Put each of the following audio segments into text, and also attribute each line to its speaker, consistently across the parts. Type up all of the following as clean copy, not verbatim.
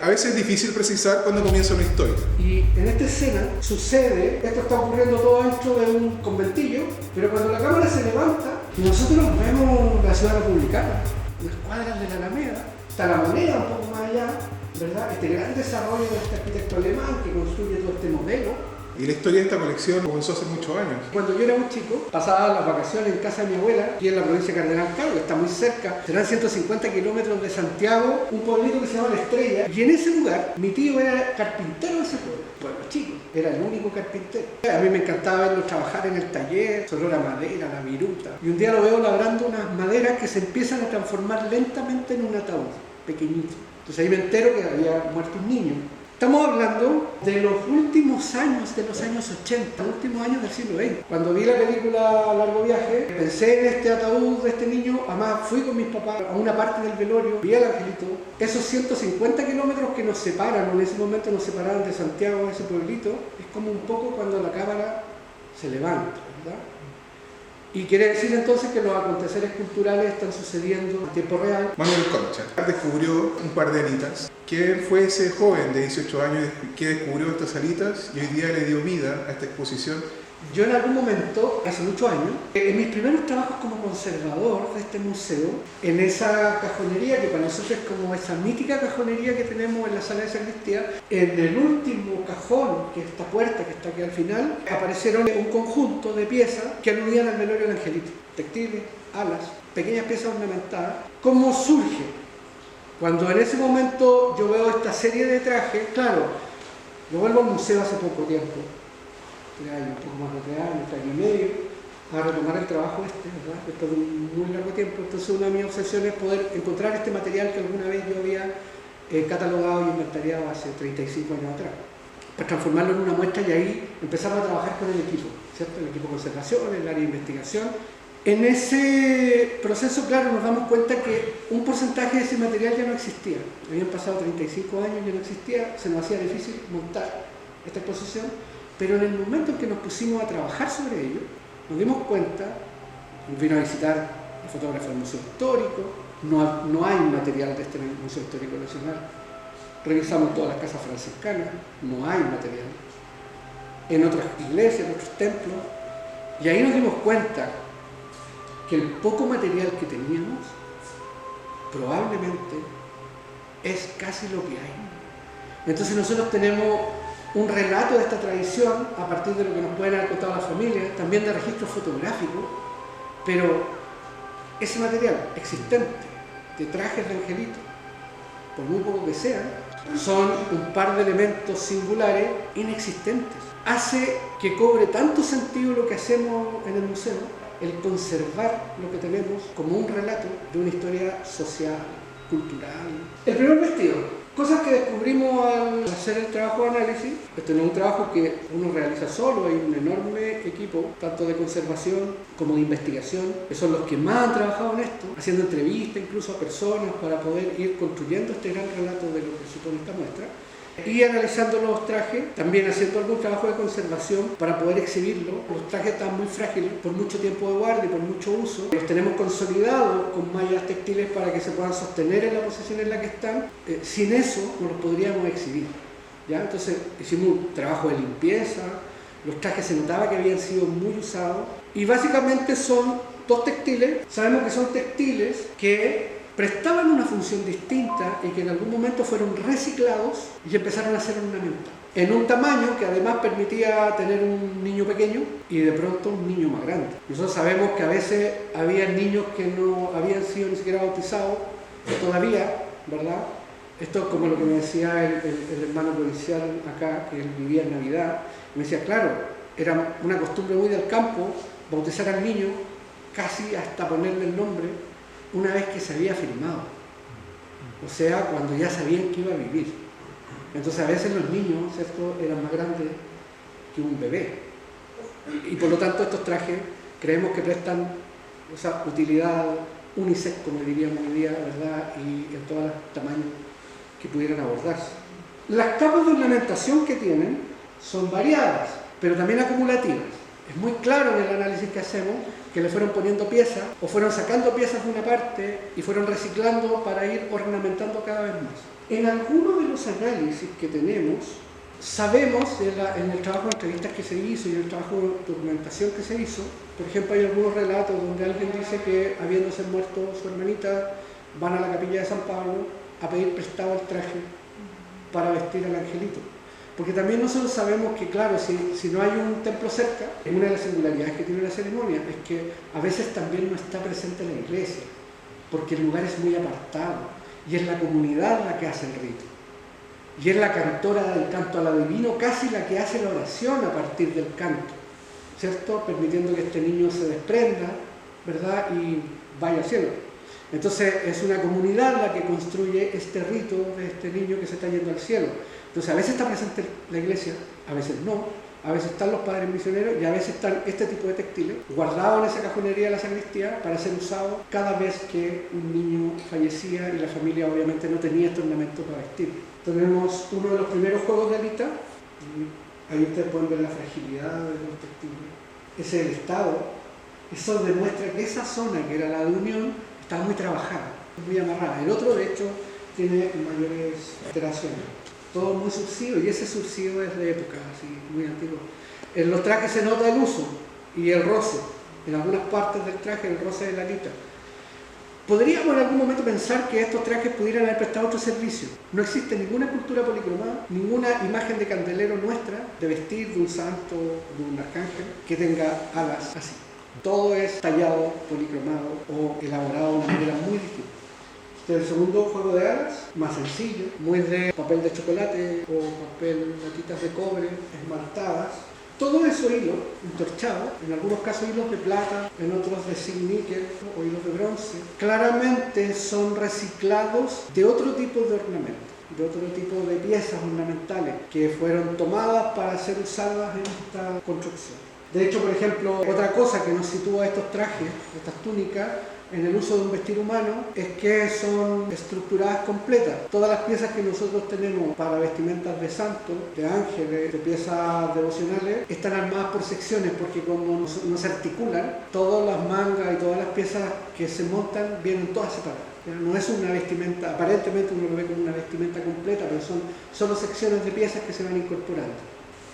Speaker 1: A veces es difícil precisar cuándo comienza una historia.
Speaker 2: Y en esta escena sucede, esto está ocurriendo todo dentro de un conventillo, pero cuando la cámara se levanta, nosotros vemos la ciudad republicana, las cuadras de la Alameda, está la Moneda un poco más allá, ¿verdad? Este gran desarrollo de este arquitecto alemán que construye todo este modelo.
Speaker 1: Y la historia de esta colección comenzó hace muchos años.
Speaker 2: Cuando yo era un chico, pasaba las vacaciones en casa de mi abuela, aquí en la provincia de Cardenal Caro, que está muy cerca, serán 150 kilómetros de Santiago, un pueblito que se llama La Estrella, y en ese lugar mi tío era carpintero de ese pueblo chico, era el único carpintero. A mí me encantaba verlo trabajar en el taller, su olor a madera, la viruta, y un día lo veo labrando unas maderas que se empiezan a transformar lentamente en un ataúd pequeñito. Entonces ahí me entero que había muerto un niño. Estamos hablando de los últimos años, de los años 80, los últimos años del siglo XX. Cuando vi la película Largo Viaje, pensé en este ataúd de este niño, además fui con mis papás a una parte del velorio, vi al angelito. Esos 150 kilómetros que nos separan, o en ese momento nos separaron de Santiago, de ese pueblito, es como un poco cuando la cámara se levanta, ¿verdad? Y quiere decir entonces que los aconteceres culturales están sucediendo en tiempo real.
Speaker 1: Manuel Concha descubrió un par de alitas. ¿Quién fue ese joven de 18 años que descubrió estas alitas y hoy día le dio vida a esta exposición?
Speaker 2: Yo en algún momento, hace muchos años, en mis primeros trabajos como conservador de este museo, en esa cajonería, que para nosotros es como esa mítica cajonería que tenemos en la sala de sacristía, en el último cajón, que es esta puerta que está aquí al final, aparecieron un conjunto de piezas que aludían al velorio del angelito. Textiles, alas, pequeñas piezas ornamentadas. ¿Cómo surge? Cuando en ese momento yo veo esta serie de trajes, claro, yo vuelvo al museo hace poco tiempo, 3 años, un poco más de 3 años, 3 años y medio, a retomar el trabajo ¿verdad? Después de un muy largo tiempo. Entonces una de mis obsesiones es poder encontrar este material que alguna vez yo había catalogado y inventariado hace 35 años atrás, para transformarlo en una muestra y ahí empezamos a trabajar con el equipo, ¿cierto? El equipo de conservación, el área de investigación. En ese proceso, claro, nos damos cuenta que un porcentaje de ese material ya no existía. Habían pasado 35 años, ya no existía, se nos hacía difícil montar esta exposición. Pero en el momento en que nos pusimos a trabajar sobre ello, nos dimos cuenta, nos vino a visitar el fotógrafo del Museo Histórico, no hay material de este Museo Histórico Nacional, revisamos todas las casas franciscanas, no hay material, en otras iglesias, en otros templos, y ahí nos dimos cuenta que el poco material que teníamos probablemente es casi lo que hay. Entonces nosotros tenemos un relato de esta tradición a partir de lo que nos pueden haber contado las familias, también de registros fotográficos, pero ese material existente de trajes de angelito, por muy poco que sean, son un par de elementos singulares inexistentes. Hace que cobre tanto sentido lo que hacemos en el museo, el conservar lo que tenemos como un relato de una historia social, cultural. El primer vestido. Cosas que descubrimos al hacer el trabajo de análisis. Este no es un trabajo que uno realiza solo, hay un enorme equipo, tanto de conservación como de investigación, que son los que más han trabajado en esto, haciendo entrevistas incluso a personas para poder ir construyendo este gran relato de lo que supone esta muestra. Y analizando los trajes, también haciendo algún trabajo de conservación para poder exhibirlo. Los trajes están muy frágiles por mucho tiempo de guardia y por mucho uso. Los tenemos consolidados con mallas textiles para que se puedan sostener en la posición en la que están. Sin eso no los podríamos exhibir, ¿ya? Entonces hicimos un trabajo de limpieza, los trajes se notaba que habían sido muy usados y básicamente son 2 textiles. Sabemos que son textiles que prestaban una función distinta y que en algún momento fueron reciclados y empezaron a ser ornamentados. En un tamaño que además permitía tener un niño pequeño y de pronto un niño más grande. Nosotros sabemos que a veces había niños que no habían sido ni siquiera bautizados todavía, ¿verdad? Esto es como lo que me decía el hermano provincial acá, que él vivía en Navidad. Me decía, claro, era una costumbre muy del campo bautizar al niño casi hasta ponerle el nombre una vez que se había firmado, o sea, cuando ya sabían que iba a vivir. Entonces a veces los niños, ¿cierto?, eran más grandes que un bebé y por lo tanto estos trajes creemos que prestan utilidad unisex, como diríamos hoy día, ¿verdad?, y en todos los tamaños que pudieran abordarse. Las capas de ornamentación que tienen son variadas, pero también acumulativas. Es muy claro en el análisis que hacemos que le fueron poniendo piezas o fueron sacando piezas de una parte y fueron reciclando para ir ornamentando cada vez más. En algunos de los análisis que tenemos, sabemos en el trabajo de entrevistas que se hizo y en el trabajo de documentación que se hizo, por ejemplo, hay algunos relatos donde alguien dice que, habiéndose muerto su hermanita, van a la capilla de San Pablo a pedir prestado el traje para vestir al angelito. Porque también nosotros sabemos que, claro, si no hay un templo cerca, una de las singularidades que tiene la ceremonia es que a veces también no está presente la iglesia, porque el lugar es muy apartado y es la comunidad la que hace el rito. Y es la cantora del canto al adivino casi la que hace la oración a partir del canto, ¿cierto? Permitiendo que este niño se desprenda, ¿verdad? Y vaya al cielo. Entonces es una comunidad la que construye este rito de este niño que se está yendo al cielo. Entonces a veces está presente la iglesia, a veces no, a veces están los padres misioneros y a veces están este tipo de textiles guardados en esa cajonería de la sacristía para ser usados cada vez que un niño fallecía y la familia obviamente no tenía este ornamento para vestir. Tenemos uno de los primeros juegos de Alita, ahí ustedes pueden ver la fragilidad de los textiles. Ese es el estado, eso demuestra que esa zona que era la de unión está muy trabajada, muy amarrada. El otro, de hecho, tiene mayores alteraciones. Todo muy surcido, y ese surcido es de época, así, muy antiguo. En los trajes se nota el uso y el roce. En algunas partes del traje, el roce de la Alita. Podríamos en algún momento pensar que estos trajes pudieran haber prestado otro servicio. No existe ninguna cultura policromada, ninguna imagen de candelero nuestra, de vestir de un santo, de un arcángel, que tenga alas así. Todo es tallado, policromado o elaborado de una manera muy distinta. El segundo juego de alas, más sencillo, muy de papel de chocolate o papel, latitas de cobre, esmaltadas. Todo eso hilo, entorchado, en algunos casos hilos de plata, en otros de zinc níquel o hilos de bronce. Claramente son reciclados de otro tipo de ornamento, de otro tipo de piezas ornamentales que fueron tomadas para ser usadas en esta construcción. De hecho, por ejemplo, otra cosa que nos sitúa estos trajes, estas túnicas, en el uso de un vestir humano, es que son estructuradas completas. Todas las piezas que nosotros tenemos para vestimentas de santos, de ángeles, de piezas devocionales, están armadas por secciones, porque como no se articulan, todas las mangas y todas las piezas que se montan vienen todas separadas. No es una vestimenta, aparentemente uno lo ve como una vestimenta completa, pero son solo secciones de piezas que se van incorporando.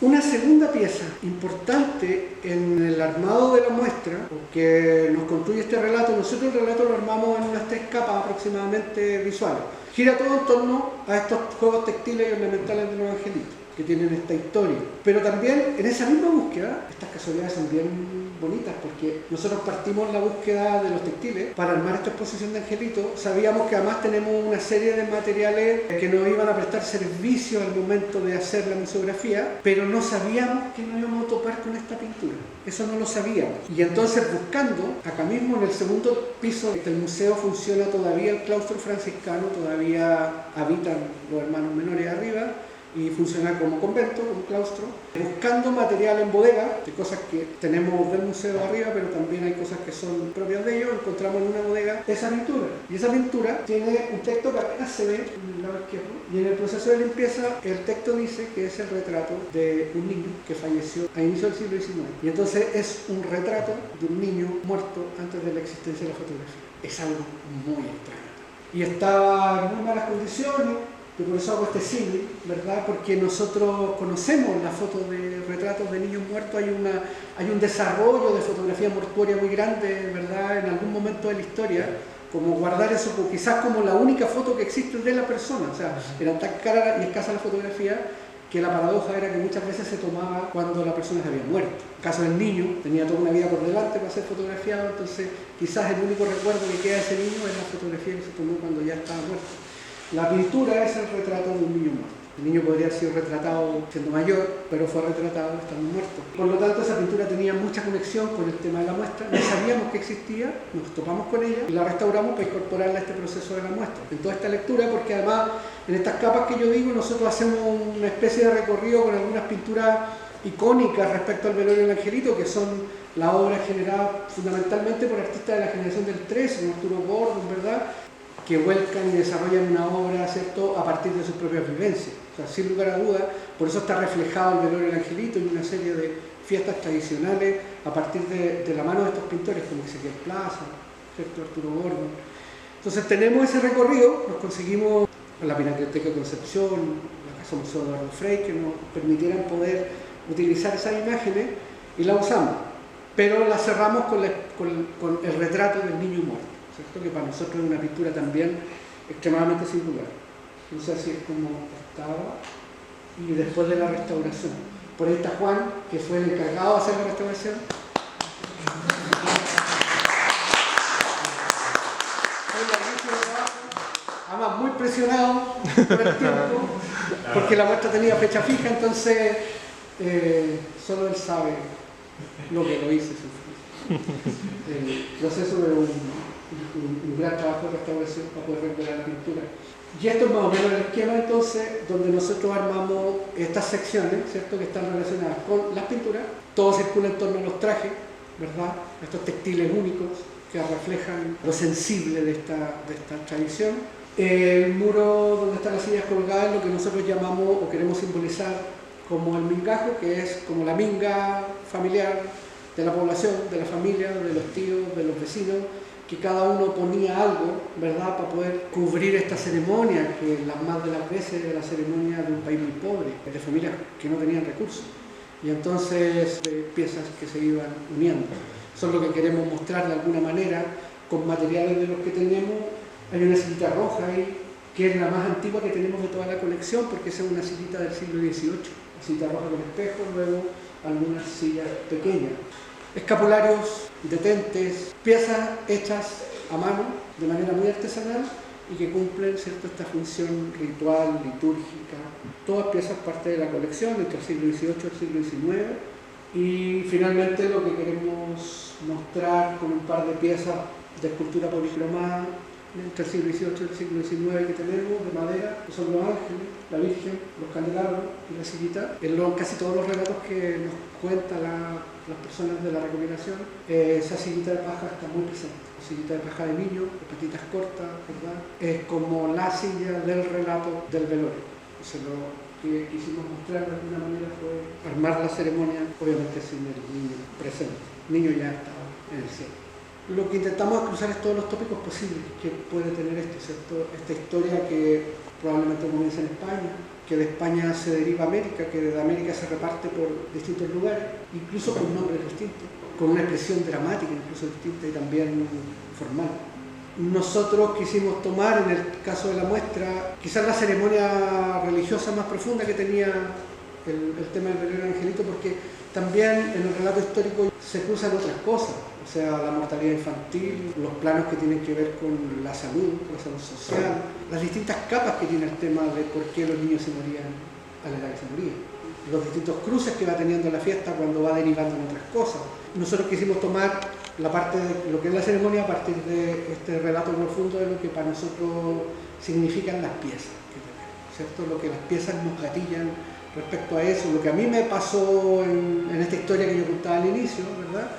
Speaker 2: Una segunda pieza importante en el armado de la muestra, que nos construye este relato, nosotros el relato lo armamos en unas 3 capas aproximadamente visuales. Gira todo en torno a estos juegos textiles y ornamentales de los angelitos, que tienen esta historia. Pero también en esa misma búsqueda, estas casualidades son bien bonitas, porque nosotros partimos la búsqueda de los textiles para armar esta exposición de angelitos. Sabíamos que además tenemos una serie de materiales que nos iban a prestar servicio al momento de hacer la museografía, pero no sabíamos que nos íbamos a topar con esta pintura. Eso no lo sabíamos. Y entonces buscando, acá mismo en el segundo piso del museo funciona todavía el claustro franciscano, todavía habitan los hermanos menores arriba, y funciona como convento, como claustro, buscando material en bodega, de cosas que tenemos del museo arriba, pero también hay cosas que son propias de ellos. Encontramos en una bodega esa pintura, y esa pintura tiene un texto que apenas se ve en el lado izquierdo, y en el proceso de limpieza el texto dice que es el retrato de un niño que falleció a inicios del siglo XIX, y entonces es un retrato de un niño muerto antes de la existencia de la fotografía. Es algo muy extraño, y estaba en muy malas condiciones. Y por eso hago este símil, ¿verdad? Porque nosotros conocemos las fotos de retratos de niños muertos, hay un desarrollo de fotografía mortuoria muy grande, ¿verdad? En algún momento de la historia, como guardar eso, quizás como la única foto que existe de la persona. O sea, era tan cara y escasa la fotografía que la paradoja era que muchas veces se tomaba cuando la persona se había muerto. En el caso del niño, tenía toda una vida por delante para ser fotografiado, entonces quizás el único recuerdo que queda de ese niño es la fotografía que se tomó cuando ya estaba muerto. La pintura es el retrato de un niño muerto. El niño podría haber sido retratado siendo mayor, pero fue retratado estando muerto. Por lo tanto, esa pintura tenía mucha conexión con el tema de la muestra. No sabíamos que existía, nos topamos con ella y la restauramos para incorporarla a este proceso de la muestra. En toda esta lectura, porque además en estas capas que yo digo, nosotros hacemos una especie de recorrido con algunas pinturas icónicas respecto al velorio del angelito, que son las obras generadas fundamentalmente por artistas de la generación del 13, como Arturo Gordon, ¿verdad?, que vuelcan y desarrollan una obra, ¿cierto?, a partir de sus propias vivencias. O sea, sin lugar a dudas, por eso está reflejado el velorio del angelito y una serie de fiestas tradicionales a partir de la mano de estos pintores como Ezequiel Plaza, ¿cierto? Arturo Gordon. Entonces tenemos ese recorrido, nos conseguimos la Pinacoteca Concepción, la Casa Museo Eduardo Frei, que nos permitieran poder utilizar esas imágenes y las usamos. Pero las cerramos con el retrato del niño muerto, ¿cierto? Que para nosotros es una pintura también extremadamente singular. No sé si es como estaba y después de la restauración. Por ahí está Juan, que fue el encargado de hacer la restauración. Además, muy presionado por el tiempo, porque la muestra tenía fecha fija, entonces solo él sabe lo que lo hice. El proceso de un gran trabajo de restauración para poder recuperar la pintura. Y esto es más o menos el esquema entonces, donde nosotros armamos estas secciones, ¿cierto?, que están relacionadas con las pinturas. Todo circula en torno a los trajes, ¿verdad? Estos textiles únicos que reflejan lo sensible de esta tradición. El muro donde están las sillas colgadas es lo que nosotros llamamos o queremos simbolizar como el mingajo, que es como la minga familiar de la población, de la familia, de los tíos, de los vecinos, que cada uno ponía algo, ¿verdad?, para poder cubrir esta ceremonia, que las más de las veces era la ceremonia de un país muy pobre, de familias que no tenían recursos. Y entonces piezas que se iban uniendo. Eso es lo que queremos mostrar de alguna manera con materiales de los que tenemos. Hay una sillita roja ahí, que es la más antigua que tenemos de toda la colección, porque esa es una sillita del siglo XVIII. La sillita roja con espejo, luego algunas sillas pequeñas. Escapularios, detentes, piezas hechas a mano de manera muy artesanal y que cumplen, ¿cierto?, esta función ritual, litúrgica. Todas piezas parte de la colección entre el siglo XVIII y el siglo XIX. Y finalmente lo que queremos mostrar con un par de piezas de escultura policromada entre el siglo XVIII y el siglo XIX que tenemos, de madera, que son los ángeles, la Virgen, los candelabros y la sillita. En casi todos los relatos que nos cuentan las personas de la recopilación, esa sillita de paja está muy presente. La sillita de paja de niño, de patitas cortas, ¿verdad? Es como la silla del relato del velorio. Entonces, lo que quisimos mostrar de alguna manera fue armar la ceremonia, obviamente sin el niño presente. El niño ya estaba en el cielo. Lo que intentamos es cruzar todos los tópicos posibles que puede tener esto, ¿cierto? Esta historia que probablemente comienza en España, que de España se deriva a América, que de América se reparte por distintos lugares, incluso con nombres distintos, con una expresión dramática incluso distinta y también formal. Nosotros quisimos tomar, en el caso de la muestra, quizás la ceremonia religiosa más profunda que tenía el tema del velorio angelito, porque también en el relato histórico se cruzan otras cosas, o sea, la mortalidad infantil, los planos que tienen que ver con la salud social, las distintas capas que tiene el tema de por qué los niños se morían a la edad que se morían, los distintos cruces que va teniendo la fiesta cuando va derivando en otras cosas. Nosotros quisimos tomar la parte de lo que es la ceremonia a partir de este relato profundo de lo que para nosotros significan las piezas que tenemos, ¿cierto? Lo que las piezas nos gatillan respecto a eso, lo que a mí me pasó en esta historia que yo contaba al inicio, ¿verdad?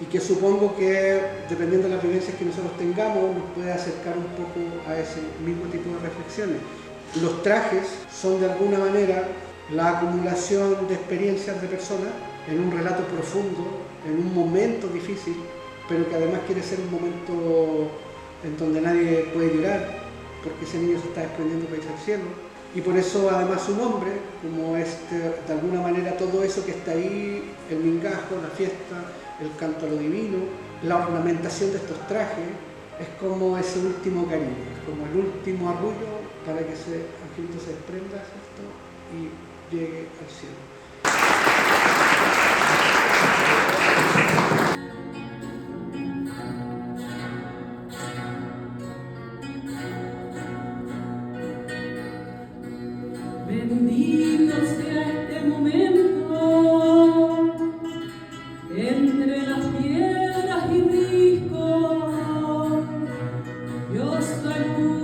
Speaker 2: Y que supongo que, dependiendo de las vivencias que nosotros tengamos, nos puede acercar un poco a ese mismo tipo de reflexiones. Los trajes son de alguna manera la acumulación de experiencias de personas en un relato profundo, en un momento difícil, pero que además quiere ser un momento en donde nadie puede llorar, porque ese niño se está desprendiendo para irse al cielo. Y por eso además su nombre, como de alguna manera todo eso que está ahí, el mingajo, la fiesta, el canto a lo divino, la ornamentación de estos trajes, es como ese último cariño, es como el último arrullo para que ese angelito se desprenda, ¿cierto?, y llegue al cielo.
Speaker 3: Bendito sea este momento, entre las piedras y riscos, Dios saluda.